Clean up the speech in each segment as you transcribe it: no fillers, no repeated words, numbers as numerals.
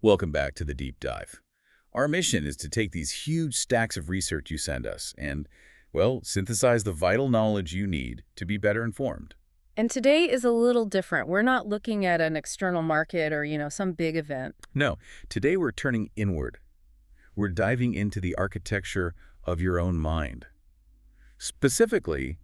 Welcome back to the Deep Dive. Our mission is to take these huge stacks of research you send us and, well, synthesize the vital knowledge you need to be better informed. And today is a little different. We're not looking at an external market or, some big event. No, today we're turning inward. We're diving into the architecture of your own mind. Specifically,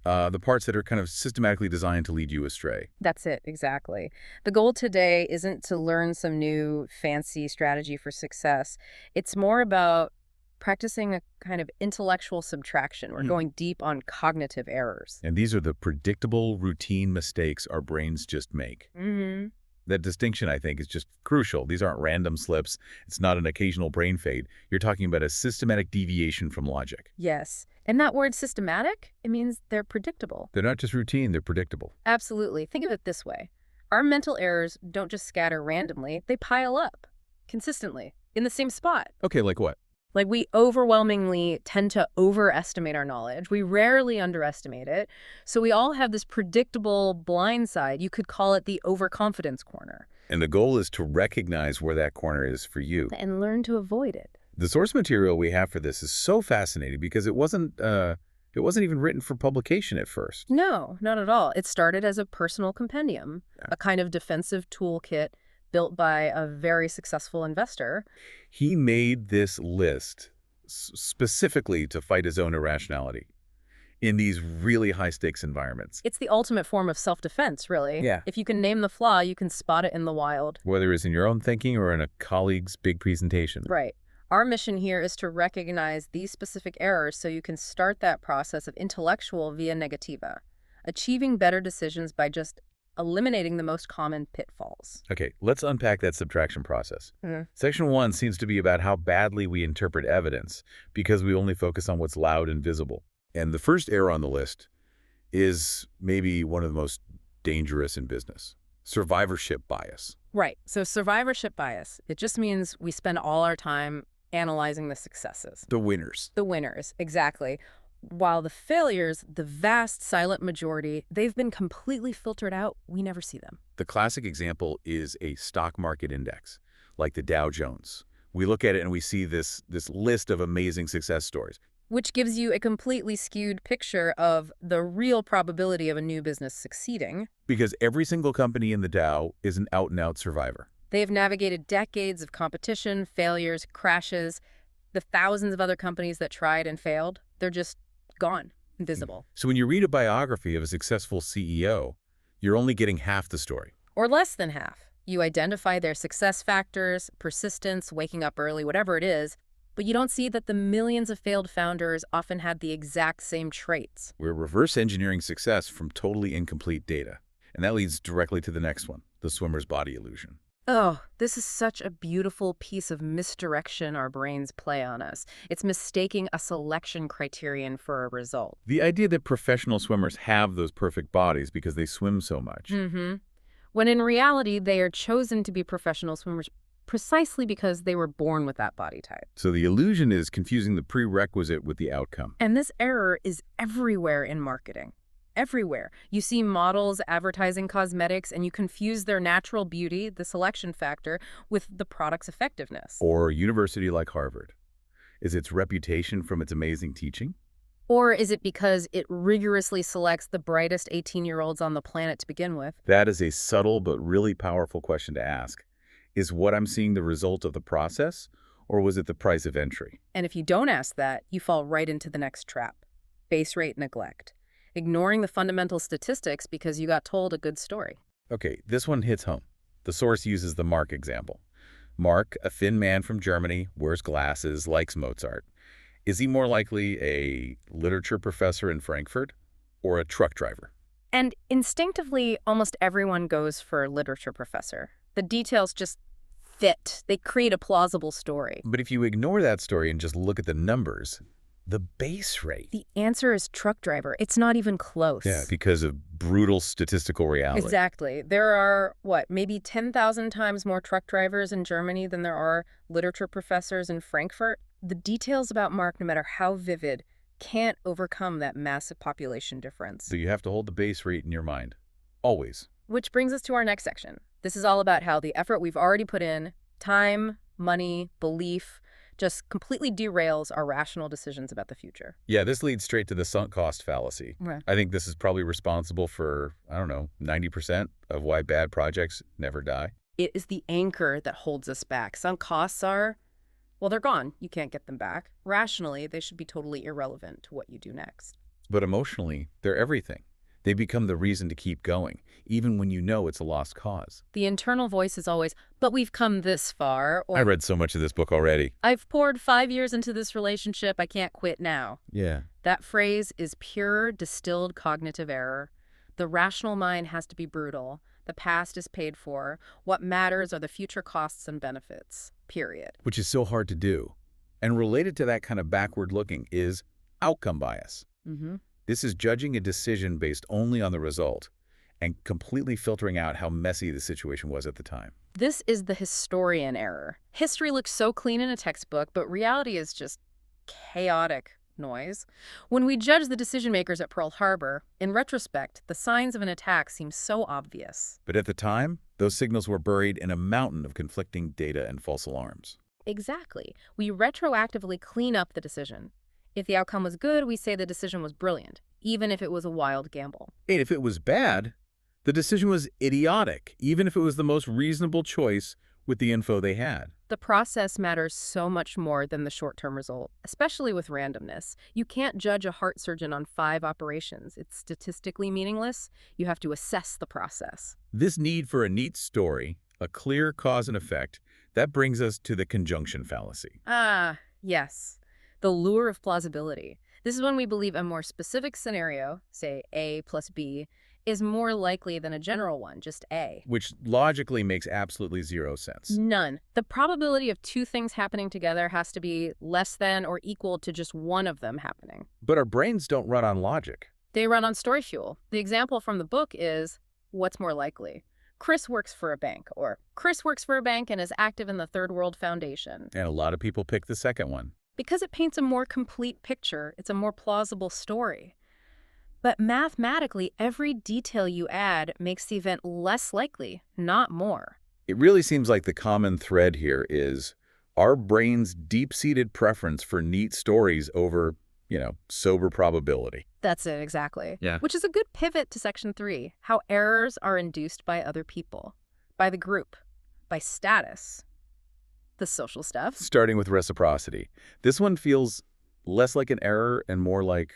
the parts that are kind of systematically designed to lead you astray. That's it, exactly. The goal today isn't to learn some new fancy strategy for success. It's more about practicing a kind of intellectual subtraction. We're going deep on cognitive errors. And these are the predictable, routine mistakes our brains just make. That distinction, I think, is just crucial. These aren't random slips. It's not an occasional brain fade. You're talking about a systematic deviation from logic. Yes. And that word systematic, it means they're predictable. They're not just routine, they're predictable. Absolutely. Think of it this way. Our mental errors don't just scatter randomly. They pile up consistently in the same spot. Okay, like what? Like, we overwhelmingly tend to overestimate our knowledge. We rarely underestimate it. So we all have this predictable blind side. You could call it the overconfidence corner. And the goal is to recognize where that corner is for you. And learn to avoid it. The source material we have for this is so fascinating because it wasn't even written for publication at first. No, not at all. It started as a personal compendium, a kind of defensive toolkit built by a very successful investor. He made this list specifically to fight his own irrationality in these really high-stakes environments. It's the ultimate form of self-defense, really. Yeah. If you can name the flaw, you can spot it in the wild. Whether it's in your own thinking or in a colleague's big presentation. Right. Our mission here is to recognize these specific errors so you can start that process of intellectual via negativa, achieving better decisions by just eliminating the most common pitfalls. Okay, let's unpack that subtraction process. Section 1 seems to be about how badly we interpret evidence because we only focus on what's loud and visible. And the first error on the list is maybe one of the most dangerous in business: survivorship bias. Right. So survivorship bias, it just means we spend all our time analyzing the successes. The winners. The winners, exactly. While the failures, the vast silent majority, they've been completely filtered out. We never see them. The classic example is a stock market index, like the Dow Jones. We look at it and we see this list of amazing success stories. Which gives you a completely skewed picture of the real probability of a new business succeeding. Because every single company in the Dow is an out-and-out survivor. They have navigated decades of competition, failures, crashes. The thousands of other companies that tried and failed, they're just gone, invisible. So when you read a biography of a successful CEO, you're only getting half the story. Or less than half. You identify their success factors, persistence, waking up early, whatever it is, but you don't see that the millions of failed founders often had the exact same traits. We're reverse engineering success from totally incomplete data. And that leads directly to the next one, the swimmer's body illusion. Oh, this is such a beautiful piece of misdirection our brains play on us. It's mistaking a selection criterion for a result. The idea that professional swimmers have those perfect bodies because they swim so much. When in reality, they are chosen to be professional swimmers precisely because they were born with that body type. So the illusion is confusing the prerequisite with the outcome. And this error is everywhere in marketing. Everywhere. You see models advertising cosmetics and you confuse their natural beauty, the selection factor, with the product's effectiveness. Or a university like Harvard. Is its reputation from its amazing teaching? Or is it because it rigorously selects the brightest 18-year-olds on the planet to begin with? That is a subtle but really powerful question to ask. Is what I'm seeing the result of the process, or was it the price of entry? And if you don't ask that, you fall right into the next trap: base rate neglect. Ignoring the fundamental statistics because you got told a good story. Okay, this one hits home. The source uses the Mark example. Mark, a thin man from Germany, wears glasses, likes Mozart. Is he more likely a literature professor in Frankfurt or a truck driver? And instinctively, almost everyone goes for literature professor. The details just fit. They create a plausible story. But if you ignore that story and just look at the numbers, the base rate. The answer is truck driver. It's not even close. Yeah, because of brutal statistical reality. Exactly. There are, maybe 10,000 times more truck drivers in Germany than there are literature professors in Frankfurt. The details about Mark, no matter how vivid, can't overcome that massive population difference. So you have to hold the base rate in your mind. Always. Which brings us to our next section. This is all about how the effort we've already put in Time, money, belief just completely derails our rational decisions about the future. Yeah, this leads straight to the sunk cost fallacy. Right. I think this is probably responsible for, I don't know, 90% of why bad projects never die. It is the anchor that holds us back. Sunk costs are, well, they're gone. You can't get them back. Rationally, they should be totally irrelevant to what you do next. But emotionally, they're everything. They become the reason to keep going, even when you know it's a lost cause. The internal voice is always, but we've come this far, or I read so much of this book already. I've poured 5 years into this relationship, I can't quit now. Yeah. That phrase is pure, distilled cognitive error. The rational mind has to be brutal. The past is paid for. What matters are the future costs and benefits, period. Which is so hard to do. And related to that kind of backward looking is outcome bias. Mm-hmm. This is judging a decision based only on the result and completely filtering out how messy the situation was at the time. This is the historian error. History looks so clean in a textbook, but reality is just chaotic noise. When we judge the decision makers at Pearl Harbor, in retrospect, the signs of an attack seem so obvious. But at the time, those signals were buried in a mountain of conflicting data and false alarms. Exactly. We retroactively clean up the decision. If the outcome was good, we say the decision was brilliant, even if it was a wild gamble. And if it was bad, the decision was idiotic, even if it was the most reasonable choice with the info they had. The process matters so much more than the short-term result, especially with randomness. You can't judge a heart surgeon on 5 operations. It's statistically meaningless. You have to assess the process. This need for a neat story, a clear cause and effect, that brings us to the conjunction fallacy. Ah, yes. The lure of plausibility. This is when we believe a more specific scenario, say A plus B, is more likely than a general one, just A. Which logically makes absolutely zero sense. None. The probability of 2 things happening together has to be less than or equal to just one of them happening. But our brains don't run on logic. They run on story fuel. The example from the book is, what's more likely? Chris works for a bank, or Chris works for a bank and is active in the Third World Foundation. And a lot of people pick the second one. Because it paints a more complete picture, it's a more plausible story. But mathematically, every detail you add makes the event less likely, not more. It really seems like the common thread here is our brain's deep-seated preference for neat stories over, sober probability. That's it, exactly. Yeah. Which is a good pivot to Section 3, how errors are induced by other people, by the group, by status, the social stuff. Starting with reciprocity. This one feels less like an error and more like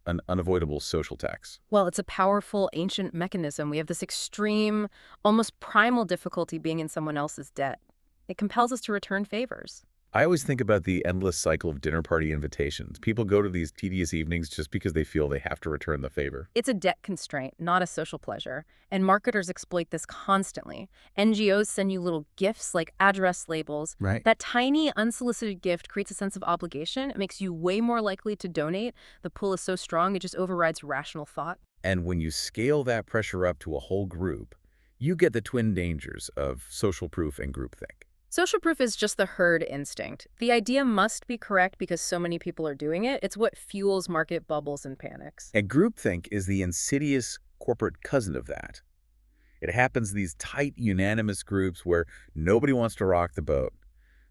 an unavoidable social tax. Well, it's a powerful, ancient mechanism. We have this extreme, almost primal difficulty being in someone else's debt. It compels us to return favors. I always think about the endless cycle of dinner party invitations. People go to these tedious evenings just because they feel they have to return the favor. It's a debt constraint, not a social pleasure. And marketers exploit this constantly. NGOs send you little gifts like address labels. Right. That tiny, unsolicited gift creates a sense of obligation. It makes you way more likely to donate. The pull is so strong, it just overrides rational thought. And when you scale that pressure up to a whole group, you get the twin dangers of social proof and groupthink. Social proof is just the herd instinct. The idea must be correct because so many people are doing it. It's what fuels market bubbles and panics. And groupthink is the insidious corporate cousin of that. It happens in these tight, unanimous groups where nobody wants to rock the boat.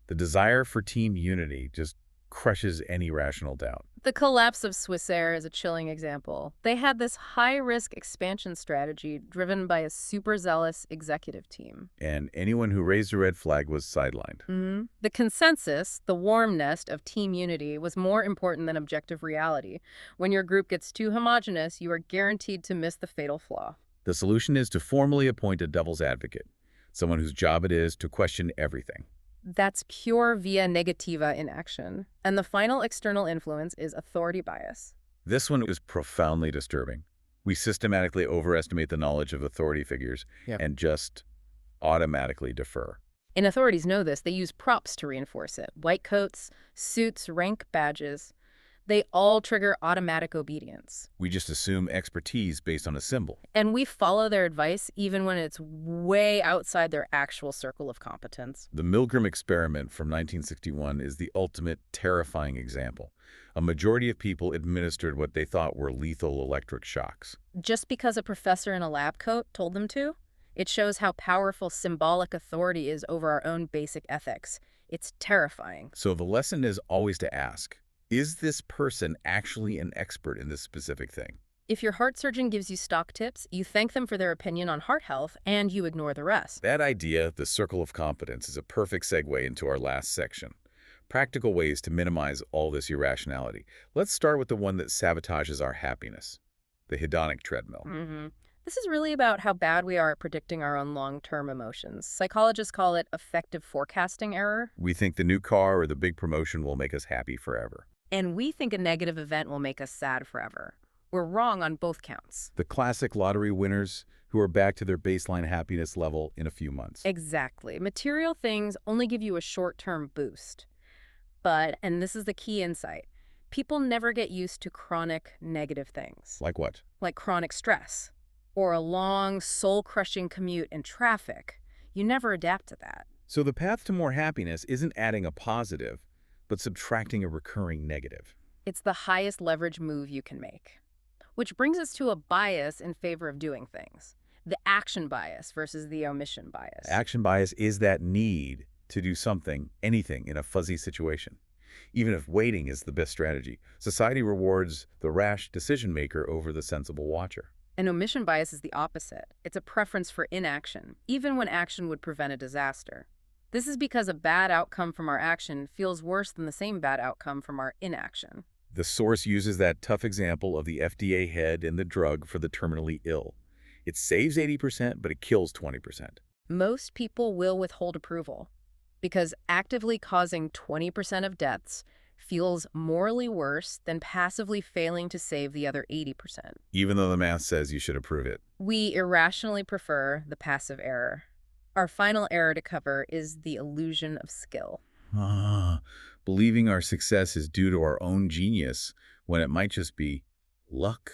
The desire for team unity just crushes any rational doubt. The collapse of Swissair is a chilling example. They had this high-risk expansion strategy driven by a super zealous executive team. And anyone who raised a red flag was sidelined. The consensus, the warm nest of team unity, was more important than objective reality. When your group gets too homogenous, you are guaranteed to miss the fatal flaw. The solution is to formally appoint a devil's advocate, someone whose job it is to question everything. That's pure via negativa in action. And the final external influence is authority bias. This one is profoundly disturbing. We systematically overestimate the knowledge of authority figures and just automatically defer. And authorities know this. They use props to reinforce it. White coats, suits, rank badges. They all trigger automatic obedience. We just assume expertise based on a symbol. And we follow their advice even when it's way outside their actual circle of competence. The Milgram experiment from 1961 is the ultimate terrifying example. A majority of people administered what they thought were lethal electric shocks. Just because a professor in a lab coat told them to? It shows how powerful symbolic authority is over our own basic ethics. It's terrifying. So the lesson is always to ask, is this person actually an expert in this specific thing? If your heart surgeon gives you stock tips, you thank them for their opinion on heart health, and you ignore the rest. That idea, the circle of competence, is a perfect segue into our last section. Practical ways to minimize all this irrationality. Let's start with the one that sabotages our happiness, the hedonic treadmill. This is really about how bad we are at predicting our own long-term emotions. Psychologists call it affective forecasting error. We think the new car or the big promotion will make us happy forever. And we think a negative event will make us sad forever. We're wrong on both counts. The classic lottery winners who are back to their baseline happiness level in a few months. Exactly. Material things only give you a short-term boost. But, and this is the key insight, people never get used to chronic negative things. Like what? Like chronic stress, or a long, soul-crushing commute in traffic. You never adapt to that. So the path to more happiness isn't adding a positive, but subtracting a recurring negative. It's the highest leverage move you can make. Which brings us to a bias in favor of doing things. The action bias versus the omission bias. Action bias is that need to do something, anything, in a fuzzy situation. Even if waiting is the best strategy, society rewards the rash decision maker over the sensible watcher. An omission bias is the opposite. It's a preference for inaction, even when action would prevent a disaster. This is because a bad outcome from our action feels worse than the same bad outcome from our inaction. The source uses that tough example of the FDA head and the drug for the terminally ill. It saves 80%, but it kills 20%. Most people will withhold approval because actively causing 20% of deaths feels morally worse than passively failing to save the other 80%. Even though the math says you should approve it. We irrationally prefer the passive error. Our final error to cover is the illusion of skill. Believing our success is due to our own genius when it might just be luck.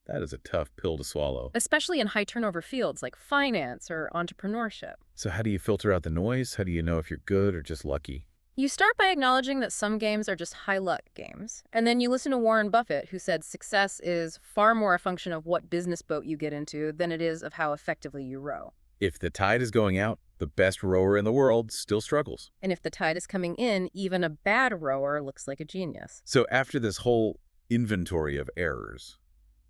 That is a tough pill to swallow. Especially in high turnover fields like finance or entrepreneurship. So how do you filter out the noise? How do you know if you're good or just lucky? You start by acknowledging that some games are just high luck games. And then you listen to Warren Buffett, who said success is far more a function of what business boat you get into than it is of how effectively you row. If the tide is going out, the best rower in the world still struggles. And if the tide is coming in, even a bad rower looks like a genius. So after this whole inventory of errors,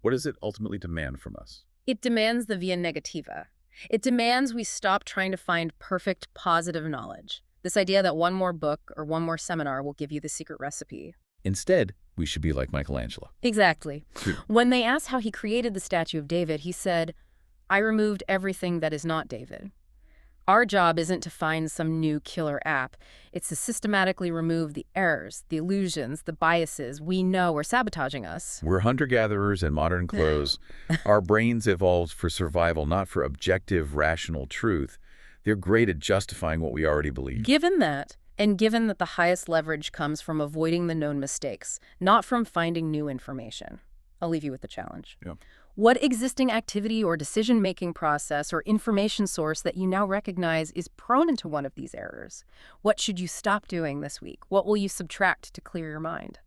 what does it ultimately demand from us? It demands the via negativa. It demands we stop trying to find perfect positive knowledge. This idea that one more book or one more seminar will give you the secret recipe. Instead, we should be like Michelangelo. Exactly. When they asked how he created the statue of David, he said, "I removed everything that is not David." Our job isn't to find some new killer app. It's to systematically remove the errors, the illusions, the biases we know are sabotaging us. We're hunter-gatherers in modern clothes. Our brains evolved for survival, not for objective, rational truth. They're great at justifying what we already believe. Given that, and given that the highest leverage comes from avoiding the known mistakes, not from finding new information, I'll leave you with the challenge. Yeah. What existing activity or decision-making process or information source that you now recognize is prone into one of these errors? What should you stop doing this week? What will you subtract to clear your mind?